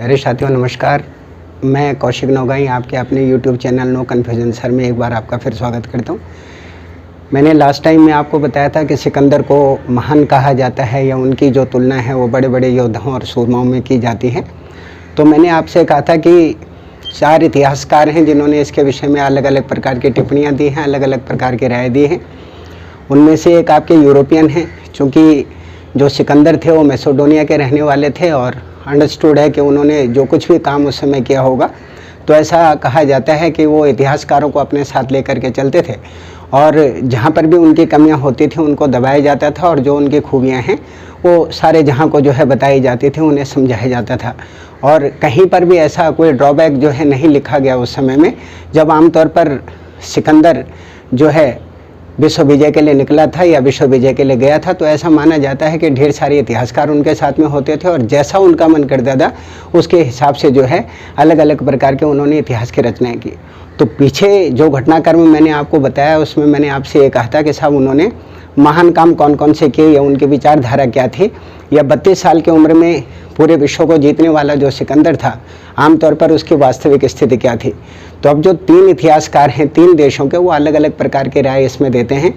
मेरे साथियों नमस्कार। मैं कौशिक नौगाई आपके अपने YouTube channel no confusion sir में एक बार आपका फिर स्वागत करता हूँ। मैंने लास्ट टाइम में आपको बताया था कि सिकंदर को महान कहा जाता है या उनकी जो तुलना है वो बड़े बड़े योद्धाओं और सूरमाओं में की जाती है। तो मैंने आपसे कहा था कि 4 इतिहासकार हैं जिन्होंने इसके विषय में अलग अलग प्रकार की टिप्पणियाँ दी हैं, अलग अलग प्रकार की राय दी हैं। उनमें से एक आपके यूरोपियन हैं, चूँकि जो सिकंदर थे वो मैसेडोनिया के रहने वाले थे और अंडरस्टूड है कि उन्होंने जो कुछ भी काम उस समय किया होगा, तो ऐसा कहा जाता है कि वो इतिहासकारों को अपने साथ लेकर के चलते थे और जहाँ पर भी उनकी कमियां होती थी उनको दबाया जाता था और जो उनकी खूबियां हैं वो सारे जहाँ को जो है बताई जाती थी, उन्हें समझाया जाता था। और कहीं पर भी ऐसा कोई ड्रॉबैक जो है नहीं लिखा गया उस समय में, जब आमतौर पर सिकंदर जो है विश्व विजय के लिए निकला था या विश्व विजय के लिए गया था, तो ऐसा माना जाता है कि ढेर सारे इतिहासकार उनके साथ में होते थे और जैसा उनका मन करता था उसके हिसाब से जो है अलग अलग प्रकार के उन्होंने इतिहास की रचनाएं की। तो पीछे जो घटनाक्रम मैंने आपको बताया उसमें मैंने आपसे ये कहा था कि साहब उन्होंने महान काम कौन कौन से किए या उनकी विचारधारा क्या थी, या 32 साल की उम्र में पूरे विश्व को जीतने वाला जो सिकंदर था आमतौर पर उसकी वास्तविक स्थिति क्या थी। तो अब जो 3 इतिहासकार हैं 3 देशों के, वो अलग अलग प्रकार के राय इसमें देते हैं।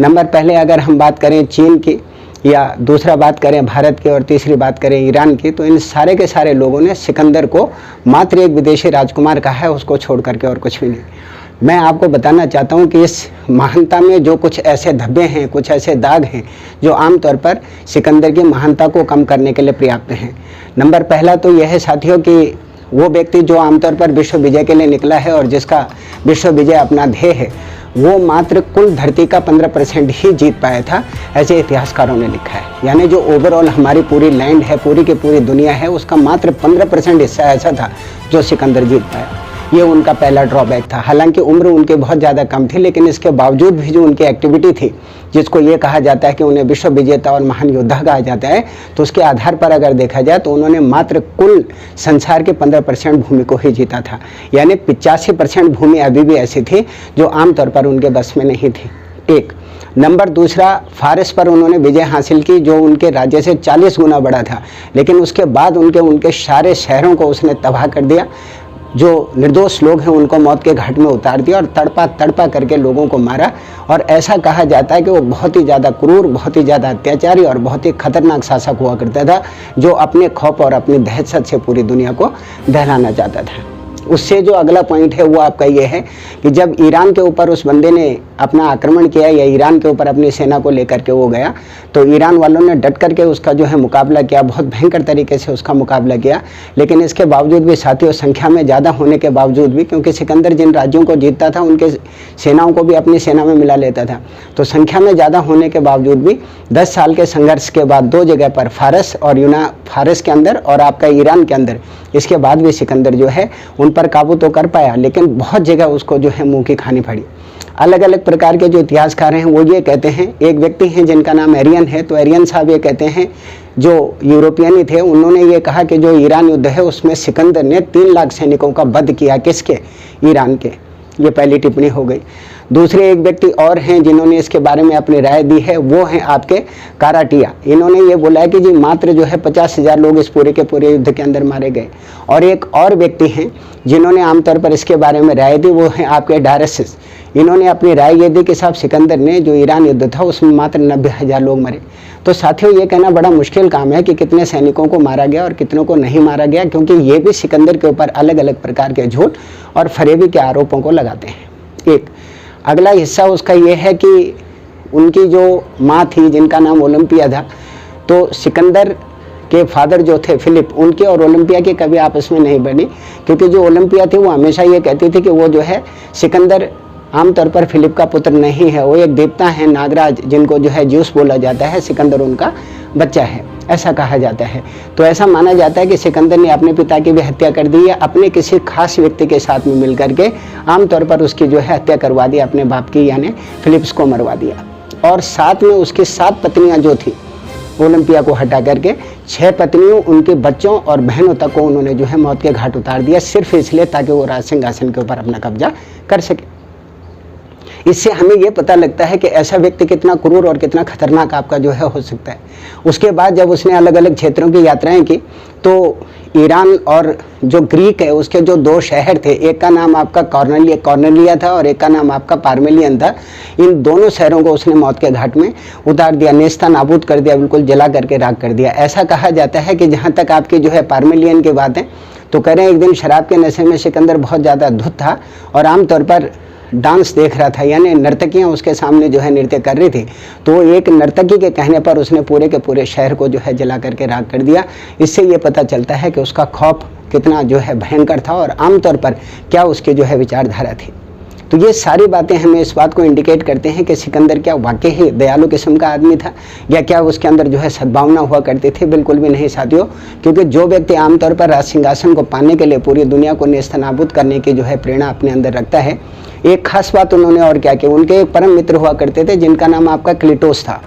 नंबर पहले अगर हम बात करें चीन की, या दूसरा बात करें भारत की और तीसरी बात करें ईरान की, तो इन सारे के सारे लोगों ने सिकंदर को मात्र एक विदेशी राजकुमार कहा है, उसको छोड़ करके और कुछ भी नहीं। मैं आपको बताना चाहता हूं कि इस महानता में जो कुछ ऐसे धब्बे हैं, कुछ ऐसे दाग हैं जो आमतौर पर सिकंदर की महानता को कम करने के लिए पर्याप्त हैं। नंबर पहला तो यह है साथियों कि वो व्यक्ति जो आमतौर पर विश्व विजय के लिए निकला है और जिसका विश्व विजय अपना ध्येय है, वो मात्र कुल धरती का 15% ही जीत पाया था, ऐसे इतिहासकारों ने लिखा है। यानी जो ओवरऑल हमारी पूरी लैंड है, पूरी की पूरी दुनिया है, उसका मात्र 15% हिस्सा ऐसा था जो सिकंदर जीत पाया। ये उनका पहला ड्रॉबैक था। हालांकि उम्र उनके बहुत ज़्यादा कम थी, लेकिन इसके बावजूद भी जो उनकी एक्टिविटी थी, जिसको ये कहा जाता है कि उन्हें विश्व विजेता और महान योद्धा कहा जाता है, तो उसके आधार पर अगर देखा जाए तो उन्होंने मात्र कुल संसार के 15% भूमि को ही जीता था। यानी 85% भूमि अभी भी ऐसी थी जो आमतौर पर उनके बस में नहीं थी। एक नंबर दूसरा, फारस पर उन्होंने विजय हासिल की जो उनके राज्य से 40 गुना बड़ा था, लेकिन उसके बाद उनके सारे शहरों को उसने तबाह कर दिया। जो निर्दोष लोग हैं उनको मौत के घाट में उतार दिया और तड़पा तड़पा करके लोगों को मारा। और ऐसा कहा जाता है कि वो बहुत ही ज़्यादा क्रूर, बहुत ही ज़्यादा अत्याचारी और बहुत ही खतरनाक शासक हुआ करता था, जो अपने खौफ और अपनी दहशत से पूरी दुनिया को दहलाना चाहता था। उससे जो अगला पॉइंट है वो आपका ये है कि जब ईरान के ऊपर उस बंदे ने अपना आक्रमण किया या ईरान के ऊपर अपनी सेना को लेकर के वो गया, तो ईरान वालों ने डट करके उसका जो है मुकाबला किया, बहुत भयंकर तरीके से उसका मुकाबला किया। लेकिन इसके बावजूद भी साथियों, संख्या में ज़्यादा होने के बावजूद भी, क्योंकि सिकंदर जिन राज्यों को जीतता था उनके सेनाओं को भी अपनी सेना में मिला लेता था, तो संख्या में ज़्यादा होने के बावजूद भी 10 साल के संघर्ष के बाद 2 जगह पर फारस के अंदर और आपका ईरान के अंदर, इसके बाद भी सिकंदर जो है उन पर काबू तो कर पाया, लेकिन बहुत जगह उसको जो है मुंह की खानी पड़ी। अलग अलग प्रकार के जो इतिहासकार हैं वो ये कहते हैं, एक व्यक्ति हैं जिनका नाम एरियन है, तो एरियन साहब ये कहते हैं, जो यूरोपियन ही थे, उन्होंने ये कहा कि जो ईरान युद्ध है उसमें सिकंदर ने 3 लाख सैनिकों का वध किया। किसके? ईरान के। ये पहली टिप्पणी हो गई। दूसरे एक व्यक्ति और हैं जिन्होंने इसके बारे में अपनी राय दी है, वो हैं आपके काराटिया। इन्होंने ये बोला है कि जी मात्र जो है 50,000 लोग इस पूरे के पूरे युद्ध के अंदर मारे गए। और एक और व्यक्ति हैं जिन्होंने आमतौर पर इसके बारे में राय दी, वो हैं आपके डायरसिस। इन्होंने अपनी राय ये दी कि साहब सिकंदर ने जो ईरान युद्ध था उसमें मात्र 90,000 लोग मरे। तो साथियों ये कहना बड़ा मुश्किल काम है कि कितने सैनिकों को मारा गया और कितनों को नहीं मारा गया, क्योंकि ये भी सिकंदर के ऊपर अलग अलग प्रकार के झूठ और फरेबी के आरोपों को लगाते हैं। एक अगला हिस्सा उसका ये है कि उनकी जो माँ थी जिनका नाम ओलंपिया था, तो सिकंदर के फादर जो थे फिलिप, उनके और ओलंपिया के कभी आपस में नहीं बनी, क्योंकि जो ओलंपिया थी वो हमेशा ये कहती थी कि वो जो है सिकंदर आमतौर पर फिलिप का पुत्र नहीं है, वो एक देवता है नागराज, जिनको जो है ज्यूस बोला जाता है, सिकंदर उनका बच्चा है, ऐसा कहा जाता है। तो ऐसा माना जाता है कि सिकंदर ने अपने पिता की भी हत्या कर दी या अपने किसी खास व्यक्ति के साथ में मिलकर के आमतौर पर उसकी जो है हत्या करवा दी, अपने बाप की यानी फिलिप्स को मरवा दिया। और साथ में उसकी 7 पत्नियां जो थी ओलंपिया को हटा करके 6 पत्नियों, उनके बच्चों और बहनों तक को उन्होंने जो है मौत के घाट उतार दिया, सिर्फ इसलिए ताकि वो राज सिंहासन के ऊपर अपना कब्जा कर सके। इससे हमें ये पता लगता है कि ऐसा व्यक्ति कितना क्रूर और कितना खतरनाक आपका जो है हो सकता है। उसके बाद जब उसने अलग अलग क्षेत्रों की यात्राएं की, तो ईरान और जो ग्रीक है उसके जो दो शहर थे, एक का नाम आपका कॉर्नेलिया था और एक का नाम आपका पार्मेलियन था। इन दोनों शहरों को उसने मौत के घाट में उतार दिया, नेस्ता नाबूद कर दिया, बिल्कुल जला करके राख कर दिया। ऐसा कहा जाता है कि जहाँ तक आपकी जो है पार्मेलियन की बात है, तो कह रहे हैं एक दिन शराब के नशे में सिकंदर बहुत ज़्यादा धुत था और आमतौर पर डांस देख रहा था, यानी नर्तकियां उसके सामने जो है नृत्य कर रही थी। तो एक नर्तकी के कहने पर उसने पूरे के पूरे शहर को जो है जला करके राख कर दिया। इससे ये पता चलता है कि उसका खौफ कितना जो है भयंकर था और आमतौर पर क्या उसकी जो है विचारधारा थी। तो ये सारी बातें हमें इस बात को इंडिकेट करते हैं कि सिकंदर क्या वाकई ही दयालु किस्म का आदमी था या क्या उसके अंदर जो है सद्भावना हुआ करती थी। बिल्कुल भी नहीं साथियों, क्योंकि जो व्यक्ति आमतौर पर राज सिंहासन को पाने के लिए पूरी दुनिया को नेस्तनाबूद करने की जो है प्रेरणा अपने अंदर रखता है। एक खास बात उन्होंने और क्या की, उनके एक परम मित्र हुआ करते थे जिनका नाम आपका क्लिटोस था।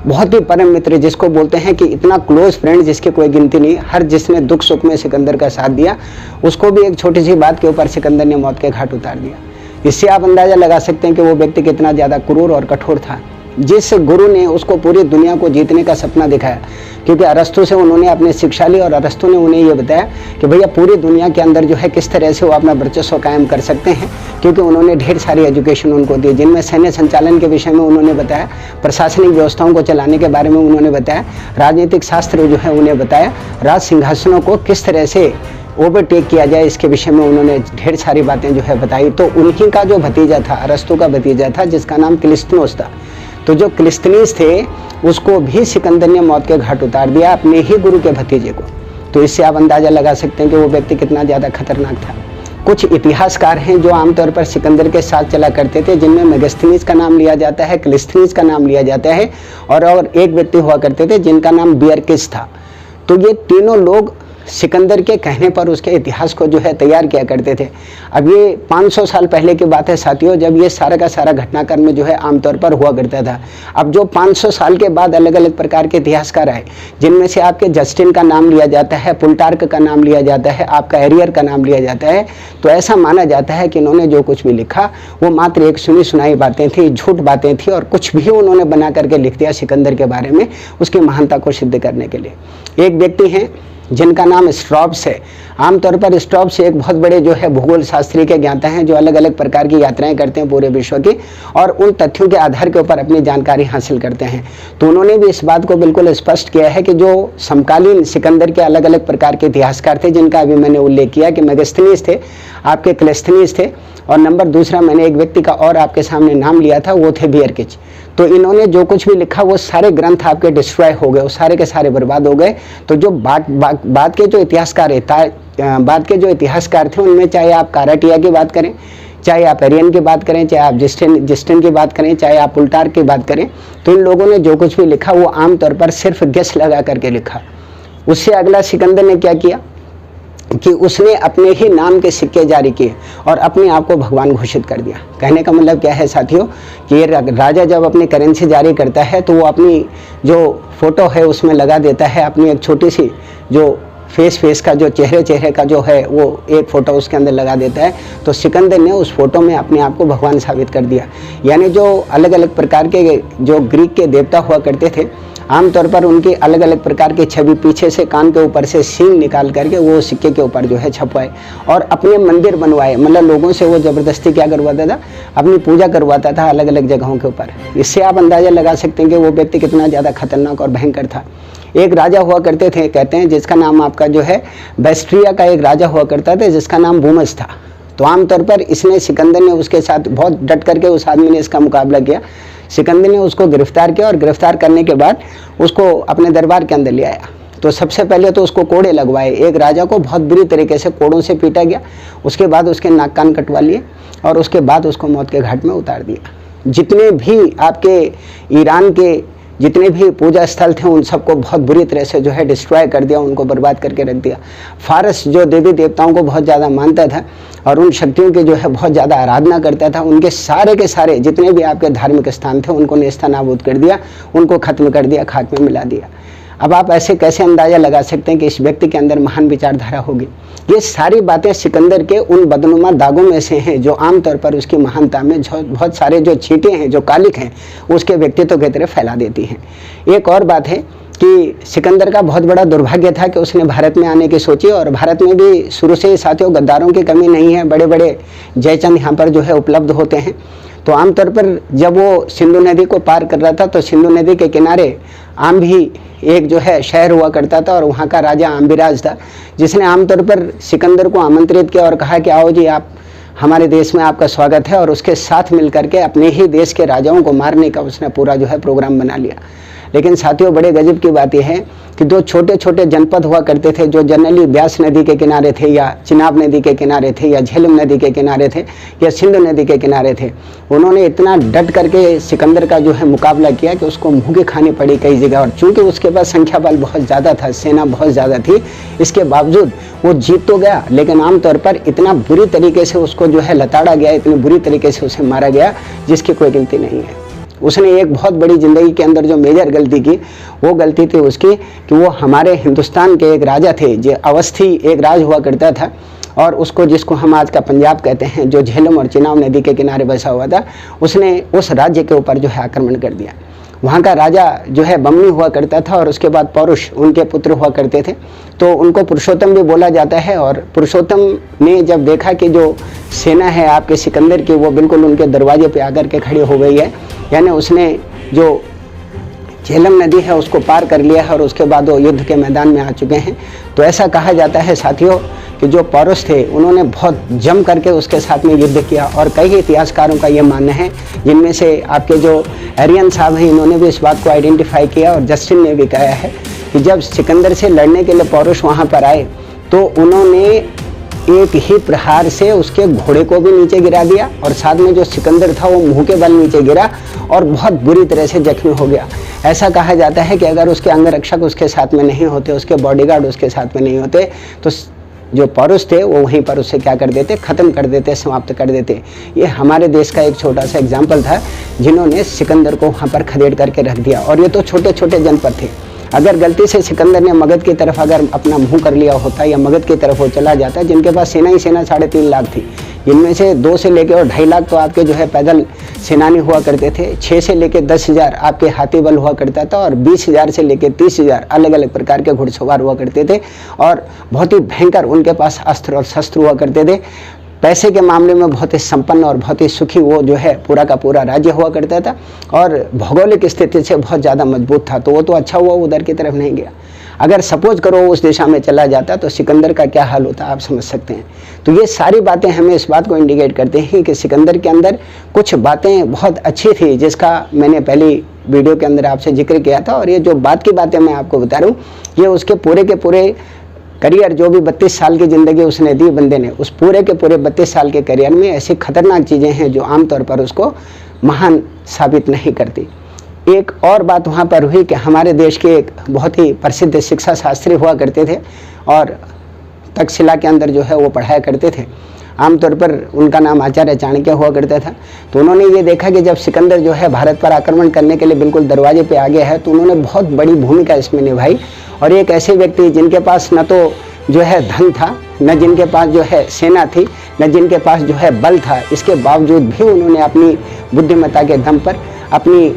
बहुत ही परम मित्र, जिसको बोलते हैं कि इतना क्लोज फ्रेंड जिसकी कोई गिनती नहीं। हर जिसने दुख सुख में सिकंदर का साथ दिया, उसको भी एक छोटी सी बात के ऊपर सिकंदर ने मौत के घाट उतार दिया। इससे आप अंदाजा लगा सकते हैं कि वो व्यक्ति कितना ज़्यादा क्रूर और कठोर था। जिस गुरु ने उसको पूरी दुनिया को जीतने का सपना दिखाया, क्योंकि अरस्तु से उन्होंने अपनी शिक्षा ली और अरस्तु ने उन्हें ये बताया कि भैया पूरी दुनिया के अंदर जो है किस तरह से वो अपना वर्चस्व कायम कर सकते हैं, क्योंकि उन्होंने ढेर सारी एजुकेशन उनको दी, जिनमें सैन्य संचालन के विषय में उन्होंने बताया, प्रशासनिक व्यवस्थाओं को चलाने के बारे में उन्होंने बताया, राजनीतिक शास्त्र जो है उन्हें बताया, राज सिंहासनों को किस तरह से ओवरटेक किया जाए इसके विषय में उन्होंने ढेर सारी बातें जो है बताई। तो उन्हीं का जो भतीजा था, अरस्तु का भतीजा था, जिसका नाम क्लिस्तनोस था। तो जो क्लिस्तनीस थे उसको भी सिकंदर ने मौत के घाट उतार दिया, अपने ही गुरु के भतीजे को। तो इससे आप अंदाजा लगा सकते हैं कि वो व्यक्ति कितना ज़्यादा खतरनाक था। कुछ इतिहासकार हैं जो आमतौर पर सिकंदर के साथ चला करते थे, जिनमें मेगास्थनीस का नाम लिया जाता है, क्लिस्तनीस का नाम लिया जाता है और एक व्यक्ति हुआ करते थे जिनका नाम बियरकिस था। तो ये तीनों लोग सिकंदर के कहने पर उसके इतिहास को जो है तैयार किया करते थे। अब ये 500 साल पहले की बात है साथियों, जब ये सारा का सारा घटनाक्रम जो है आमतौर पर हुआ करता था। अब जो 500 साल के बाद अलग अलग प्रकार के इतिहासकार आए, जिनमें से आपके जस्टिन का नाम लिया जाता है, प्लूटार्क का नाम लिया जाता है, आपका एरियर का नाम लिया जाता है। तो ऐसा माना जाता है कि इन्होंने जो कुछ भी लिखा वो मात्र एक सुनी सुनाई बातें थी, झूठ बातें थी, और कुछ भी उन्होंने बना करके लिख दिया सिकंदर के बारे में, उसकी महानता को सिद्ध करने के लिए। एक व्यक्ति हैं जिनका नाम स्ट्रॉब्स है। आमतौर पर स्ट्रॉब्स एक बहुत बड़े जो है भूगोल शास्त्री के ज्ञाता हैं, जो अलग अलग प्रकार की यात्राएं करते हैं पूरे विश्व की और उन तथ्यों के आधार के ऊपर अपनी जानकारी हासिल करते हैं। तो उन्होंने भी इस बात को बिल्कुल स्पष्ट किया है कि जो समकालीन सिकंदर के अलग अलग प्रकार के इतिहासकार थे, जिनका अभी मैंने उल्लेख किया कि मेगास्थनीस थे, आपके क्लिस्तनीस थे, और नंबर दूसरा मैंने एक व्यक्ति का और आपके सामने नाम लिया था, वो थे बियरकिच। तो इन्होंने जो कुछ भी लिखा वो सारे ग्रंथ आपके डिस्ट्रॉय हो गए, वो सारे के सारे बर्बाद हो गए। तो जो बाद के जो इतिहासकार थे उनमें चाहे आप काराटिया की बात करें, चाहे आप एरियन की बात करें, चाहे आप जस्टिन की बात करें, चाहे आप प्लूटार्क की बात करें, तो इन लोगों ने जो कुछ भी लिखा वो आमतौर पर सिर्फ गेस लगा करके लिखा। उससे अगला सिकंदर ने क्या किया कि उसने अपने ही नाम के सिक्के जारी किए और अपने आप को भगवान घोषित कर दिया। कहने का मतलब क्या है साथियों कि ये राजा जब अपनी करेंसी जारी करता है तो वो अपनी जो फोटो है उसमें लगा देता है अपनी एक छोटी सी जो फेस का जो चेहरे का जो है वो एक फ़ोटो उसके अंदर लगा देता है। तो सिकंदर ने उस फोटो में अपने आप को भगवान साबित कर दिया। यानी जो अलग अलग प्रकार के जो ग्रीक के देवता हुआ करते थे, आमतौर पर उनकी अलग अलग प्रकार की छवि पीछे से कान के ऊपर से सींग निकाल करके वो सिक्के के ऊपर जो है छपवाए और अपने मंदिर बनवाए। मतलब लोगों से वो ज़बरदस्ती क्या करवाता था, अपनी पूजा करवाता था अलग अलग जगहों के ऊपर। इससे आप अंदाज़ा लगा सकते हैं कि वो व्यक्ति कितना ज़्यादा खतरनाक और भयंकर था। एक राजा हुआ करते थे, कहते हैं, जिसका नाम आपका जो है बैस्ट्रिया का एक राजा हुआ करता था जिसका नाम बूमस था। तो आमतौर पर इसने सिकंदर ने उसके साथ बहुत डट करके उस आदमी ने इसका मुकाबला किया। सिकंदर ने उसको गिरफ्तार किया और गिरफ्तार करने के बाद उसको अपने दरबार के अंदर ले आया। तो सबसे पहले तो उसको कोड़े लगवाए। एक राजा को बहुत बुरी तरीके से कोड़ों से पीटा गया, उसके बाद उसके नाक कान कटवा लिए और उसके बाद उसको मौत के घाट में उतार दिया। जितने भी आपके ईरान के जितने भी पूजा स्थल थे उन सबको बहुत बुरी तरह से जो है डिस्ट्रॉय कर दिया, उनको बर्बाद करके रख दिया। फारस जो देवी देवताओं को बहुत ज़्यादा मानता था और उन शक्तियों की जो है बहुत ज़्यादा आराधना करता था, उनके सारे के सारे जितने भी आपके धार्मिक स्थान थे उनको नेस्तनाबूद कर दिया, उनको खत्म कर दिया, खाक में मिला दिया। अब आप ऐसे कैसे अंदाज़ा लगा सकते हैं कि इस व्यक्ति के अंदर महान विचारधारा होगी। ये सारी बातें सिकंदर के उन बदनुमा दागों में से हैं जो आमतौर पर उसकी महानता में बहुत सारे जो छींटे हैं, जो कालिक हैं, उसके व्यक्तित्व की तरह फैला देती हैं। एक और बात है कि सिकंदर का बहुत बड़ा दुर्भाग्य था कि उसने भारत में आने की सोची, और भारत में भी शुरू से साथियों गद्दारों की कमी नहीं है, बड़े बड़े जयचंद यहाँ पर जो है उपलब्ध होते हैं। तो आमतौर पर जब वो सिंधु नदी को पार कर रहा था तो सिंधु नदी के किनारे आम भी एक जो है शहर हुआ करता था, और वहाँ का राजा आम्बिराज था, जिसने आमतौर पर सिकंदर को आमंत्रित किया और कहा कि आओ जी, आप हमारे देश में आपका स्वागत है, और उसके साथ मिलकर के अपने ही देश के राजाओं को मारने का उसने पूरा जो है प्रोग्राम बना लिया। लेकिन साथियों बड़े गजब की बात यह है कि दो छोटे छोटे जनपद हुआ करते थे जो जनरली ब्यास नदी के किनारे थे, या चिनाब नदी के किनारे थे, या झेलम नदी के किनारे थे, या सिंधु नदी के किनारे थे। उन्होंने इतना डट करके सिकंदर का जो है मुकाबला किया कि उसको मुँह की खानी पड़ी कई जगह, और चूंकि उसके पास संख्या बल बहुत ज़्यादा था, सेना बहुत ज़्यादा थी, इसके बावजूद वो जीत तो गया, लेकिन आमतौर पर इतना बुरी तरीके से उसको जो है लताड़ा गया, इतनी बुरी तरीके से उसे मारा गया जिसकी कोई गलती नहीं है। उसने एक बहुत बड़ी ज़िंदगी के अंदर जो मेजर गलती की, वो गलती थी उसकी कि वो हमारे हिंदुस्तान के एक राजा थे, जो अवस्थी एक राज हुआ करता था, और उसको जिसको हम आज का पंजाब कहते हैं, जो झेलम और चिनाब नदी के किनारे बसा हुआ था, उसने उस राज्य के ऊपर जो है आक्रमण कर दिया। वहाँ का राजा जो है बमनी हुआ करता था, और उसके बाद पौरुष उनके पुत्र हुआ करते थे, तो उनको पुरुषोत्तम भी बोला जाता है। और पुरुषोत्तम ने जब देखा कि जो सेना है आपके सिकंदर की वो बिल्कुल उनके दरवाजे पे आकर के खड़ी हो गई है, यानी उसने जो झेलम नदी है उसको पार कर लिया है, और उसके बाद वो युद्ध के मैदान में आ चुके हैं। तो ऐसा कहा जाता है साथियों कि जो पौरुष थे उन्होंने बहुत जम करके उसके साथ में युद्ध किया, और कई इतिहासकारों का ये मानना है, जिनमें से आपके जो एरियन साहब हैं इन्होंने भी इस बात को आइडेंटिफाई किया, और जस्टिन ने भी कहा है कि जब सिकंदर से लड़ने के लिए पौरुष वहाँ पर आए तो उन्होंने एक ही प्रहार से उसके घोड़े को भी नीचे गिरा दिया, और साथ में जो सिकंदर था वो मुंह के बल नीचे गिरा और बहुत बुरी तरह से जख्मी हो गया। ऐसा कहा जाता है कि अगर उसके अंगरक्षक उसके साथ में नहीं होते, उसके बॉडीगार्ड उसके साथ में नहीं होते, तो जो पौरुष थे वो वहीं पर उससे क्या कर देते, ख़त्म कर देते, समाप्त कर देते। ये हमारे देश का एक छोटा सा एग्जाम्पल था, जिन्होंने सिकंदर को वहाँ पर खदेड़ करके रख दिया। और ये तो छोटे छोटे जनपद थे। अगर गलती से सिकंदर ने मगध की तरफ अगर अपना मुंह कर लिया होता, या मगध की तरफ वो चला जाता, जिनके पास सेना ही सेना 3.5 लाख थी, जिनमें से 2 से लेकर और 2.5 लाख तो आपके जो है पैदल सेनानी हुआ करते थे, 6 से लेकर 10,000 आपके हाथी बल हुआ करता था, और 20,000 से लेकर 30,000 अलग अलग प्रकार के घुड़सवार हुआ करते थे, और बहुत ही भयंकर उनके पास अस्त्र और शस्त्र हुआ करते थे। पैसे के मामले में बहुत ही संपन्न और बहुत ही सुखी वो जो है पूरा का पूरा राज्य हुआ करता था, और भौगोलिक स्थिति से बहुत ज़्यादा मजबूत था। तो वो तो अच्छा हुआ उधर की तरफ नहीं गया। अगर सपोज करो उस दिशा में चला जाता तो सिकंदर का क्या हाल होता, आप समझ सकते हैं। तो ये सारी बातें हमें इस बात को इंडिकेट करते हैं कि सिकंदर के अंदर कुछ बातें बहुत अच्छी थी, जिसका मैंने पहली वीडियो के अंदर आपसे जिक्र किया था। और ये जो बात की बातें मैं आपको बता रहा हूँ, ये उसके पूरे के पूरे करियर, जो भी 32 साल की ज़िंदगी उसने दी बंदे ने, उस पूरे के पूरे 32 साल के करियर में ऐसी खतरनाक चीज़ें हैं जो आमतौर पर उसको महान साबित नहीं करती। एक और बात वहाँ पर हुई कि हमारे देश के एक बहुत ही प्रसिद्ध शिक्षा शास्त्री हुआ करते थे, और तक्षशिला के अंदर जो है वो पढ़ाया करते थे। आमतौर पर उनका नाम आचार्य चाणक्य हुआ करता था। तो उन्होंने ये देखा कि जब सिकंदर जो है भारत पर आक्रमण करने के लिए बिल्कुल दरवाजे पे आ गया है, तो उन्होंने बहुत बड़ी भूमिका इसमें निभाई। और एक ऐसे व्यक्ति जिनके पास न तो जो है धन था, न जिनके पास जो है सेना थी, न जिनके पास जो है बल था, इसके बावजूद भी उन्होंने अपनी बुद्धिमत्ता के दम पर, अपनी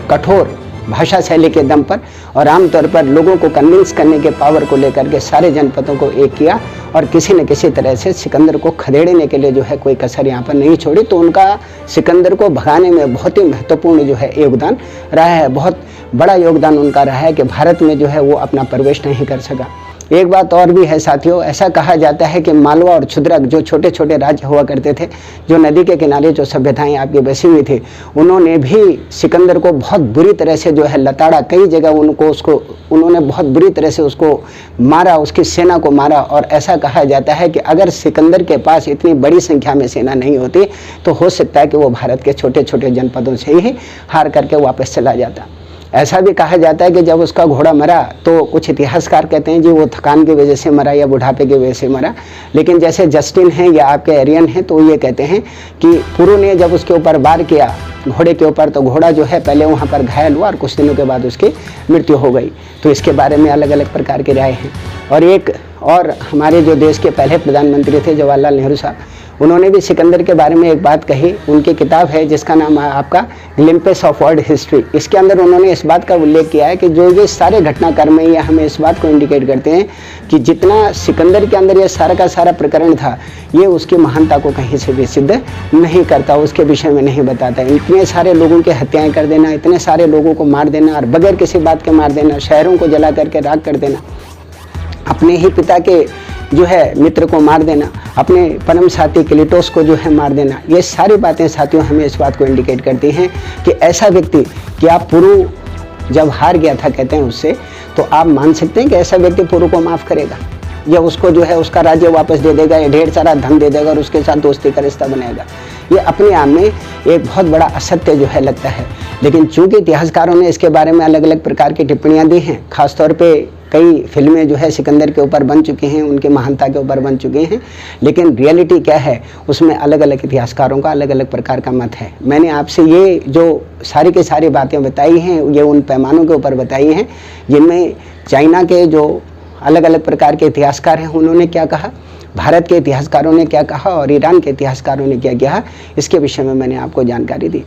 कठोर भाषा शैली के दम पर, और आमतौर पर लोगों को कन्विंस करने के पावर को लेकर के सारे जनपदों को एक किया, और किसी न किसी तरह से सिकंदर को खदेड़ने के लिए जो है कोई कसर यहाँ पर नहीं छोड़ी। तो उनका सिकंदर को भगाने में बहुत ही महत्वपूर्ण जो है योगदान रहा है, बहुत बड़ा योगदान उनका रहा है कि भारत में जो है वो अपना प्रवेश नहीं कर सका। एक बात और भी है साथियों, ऐसा कहा जाता है कि मालवा और क्षुद्रक जो छोटे छोटे राज्य हुआ करते थे, जो नदी के किनारे जो सभ्यताएं आपकी बसी हुई थी, उन्होंने भी सिकंदर को बहुत बुरी तरह से जो है लताड़ा, कई जगह उन्होंने बहुत बुरी तरह से उसको मारा, उसकी सेना को मारा। और ऐसा कहा जाता है कि अगर सिकंदर के पास इतनी बड़ी संख्या में सेना नहीं होती तो हो सकता है कि वो भारत के छोटे छोटे जनपदों से ही हार करके वापस चला जाता। ऐसा भी कहा जाता है कि जब उसका घोड़ा मरा तो कुछ इतिहासकार कहते हैं जी वो थकान की वजह से मरा या बुढ़ापे की वजह से मरा, लेकिन जैसे जस्टिन हैं या आपके एरियन हैं तो ये कहते हैं कि पुरु ने जब उसके ऊपर वार किया घोड़े के ऊपर, तो घोड़ा जो है पहले वहाँ पर घायल हुआ और कुछ दिनों के बाद उसकी मृत्यु हो गई। तो इसके बारे में अलग अलग प्रकार की राय हैं। और एक और हमारे जो देश के पहले प्रधानमंत्री थे जवाहरलाल नेहरू साहब, उन्होंने भी सिकंदर के बारे में एक बात कही। उनकी किताब है जिसका नाम है आपका ग्लिम्पस ऑफ वर्ल्ड हिस्ट्री। इसके अंदर उन्होंने इस बात का उल्लेख किया है कि जो ये सारे घटनाक्रम है ये हमें इस बात को इंडिकेट करते हैं कि जितना सिकंदर के अंदर ये सारा का सारा प्रकरण था ये उसकी महानता को कहीं से भी सिद्ध नहीं करता, उसके विषय में नहीं बताता। इतने सारे लोगों की हत्याएं कर देना, इतने सारे लोगों को मार देना और बगैर किसी बात के मार देना, शहरों को जला करके राख कर देना, अपने ही पिता के जो है मित्र को मार देना, अपने परम साथी क्लीटोस को जो है मार देना, ये सारी बातें साथियों हमें इस बात को इंडिकेट करती हैं कि ऐसा व्यक्ति कि आप पुरु जब हार गया था कहते हैं उससे, तो आप मान सकते हैं कि ऐसा व्यक्ति पुरु को माफ़ करेगा या उसको जो है उसका राज्य वापस दे देगा या ढेर सारा धन दे देगा और उसके साथ दोस्ती का रिश्ता बनाएगा। ये अपने आप में एक बहुत बड़ा असत्य जो है लगता है। लेकिन चूंकि इतिहासकारों ने इसके बारे में अलग अलग प्रकार की टिप्पणियां दी हैं, खासतौर पे कई फिल्में जो है सिकंदर के ऊपर बन चुकी हैं, उनकी महानता के ऊपर बन चुकी हैं, लेकिन रियलिटी क्या है उसमें अलग अलग इतिहासकारों का अलग अलग प्रकार का मत है। मैंने आपसे ये जो सारी की सारी बातें बताई हैं ये उन पैमानों के ऊपर बताई हैं जिनमें चाइना के जो अलग अलग प्रकार के इतिहासकार हैं उन्होंने क्या कहा, भारत के इतिहासकारों ने क्या कहा और ईरान के इतिहासकारों ने क्या कहा, इसके विषय में मैंने आपको जानकारी दी।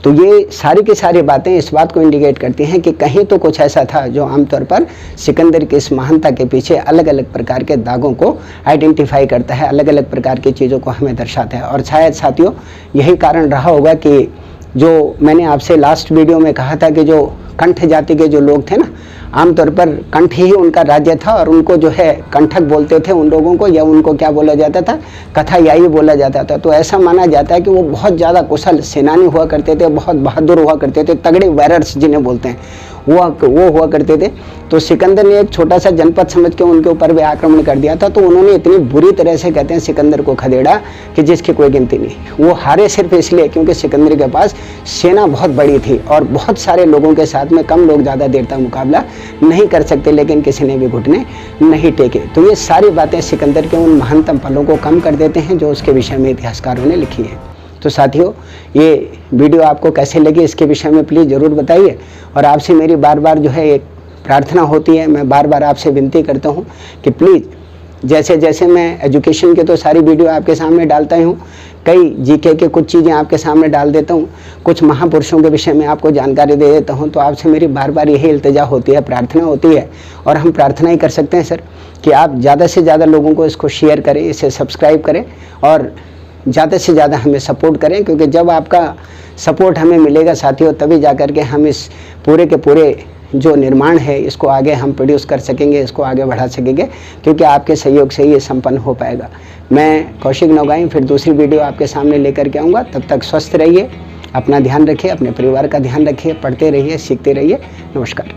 तो ये सारी की सारी बातें इस बात को इंडिकेट करती हैं कि कहीं तो कुछ ऐसा था जो आमतौर पर सिकंदर की इस महानता के पीछे अलग अलग प्रकार के दागों को आइडेंटिफाई करता है, अलग अलग प्रकार की चीज़ों को हमें दर्शाता है। और शायद साथियों यही कारण रहा होगा कि जो मैंने आपसे लास्ट वीडियो में कहा था कि जो कंठ जाति के जो लोग थे ना, आमतौर पर कंठ ही उनका राज्य था और उनको जो है कंठक बोलते थे उन लोगों को, या उनको क्या बोला जाता था, कथायाई बोला जाता था। तो ऐसा माना जाता है कि वो बहुत ज़्यादा कुशल सेनानी हुआ करते थे, बहुत बहादुर हुआ करते थे, तगड़े वॉरियर्स जिन्हें बोलते हैं वो हुआ करते थे। तो सिकंदर ने एक छोटा सा जनपद समझ के उनके ऊपर भी आक्रमण कर दिया था। तो उन्होंने इतनी बुरी तरह से कहते हैं सिकंदर को खदेड़ा कि जिसकी कोई गिनती नहीं। वो हारे सिर्फ इसलिए क्योंकि सिकंदर के पास सेना बहुत बड़ी थी और बहुत सारे लोगों के साथ में कम लोग ज़्यादा देर तक मुकाबला नहीं कर सकते, लेकिन किसी ने भी घुटने नहीं टेके। तो ये सारी बातें सिकंदर के उन महानतम पलों को कम कर देते हैं जो उसके विषय में इतिहासकारों ने लिखी है। तो साथियों ये वीडियो आपको कैसे लगी इसके विषय में प्लीज़ ज़रूर बताइए। और आपसे मेरी बार बार जो है एक प्रार्थना होती है, मैं बार बार आपसे विनती करता हूँ कि प्लीज़ जैसे जैसे मैं एजुकेशन के तो सारी वीडियो आपके सामने डालता ही हूँ, कई जीके के कुछ चीज़ें आपके सामने डाल देता हूँ, कुछ महापुरुषों के विषय में आपको जानकारी दे देता हूँ। तो आपसे मेरी बार बार यही इल्तिजा होती है, प्रार्थना होती है, और हम प्रार्थना ही कर सकते हैं सर कि आप ज़्यादा से ज़्यादा लोगों को इसको शेयर करें, इसे सब्सक्राइब करें और ज़्यादा से ज़्यादा हमें सपोर्ट करें। क्योंकि जब आपका सपोर्ट हमें मिलेगा साथियों तभी जा कर के हम इस पूरे के पूरे जो निर्माण है इसको आगे हम प्रोड्यूस कर सकेंगे, इसको आगे बढ़ा सकेंगे, क्योंकि आपके सहयोग से ये संपन्न हो पाएगा। मैं कौशिक नौगाई फिर दूसरी वीडियो आपके सामने लेकर के आऊँगा। तब तक स्वस्थ रहिए, अपना ध्यान रखिए, अपने परिवार का ध्यान रखिए, पढ़ते रहिए, सीखते रहिए। नमस्कार।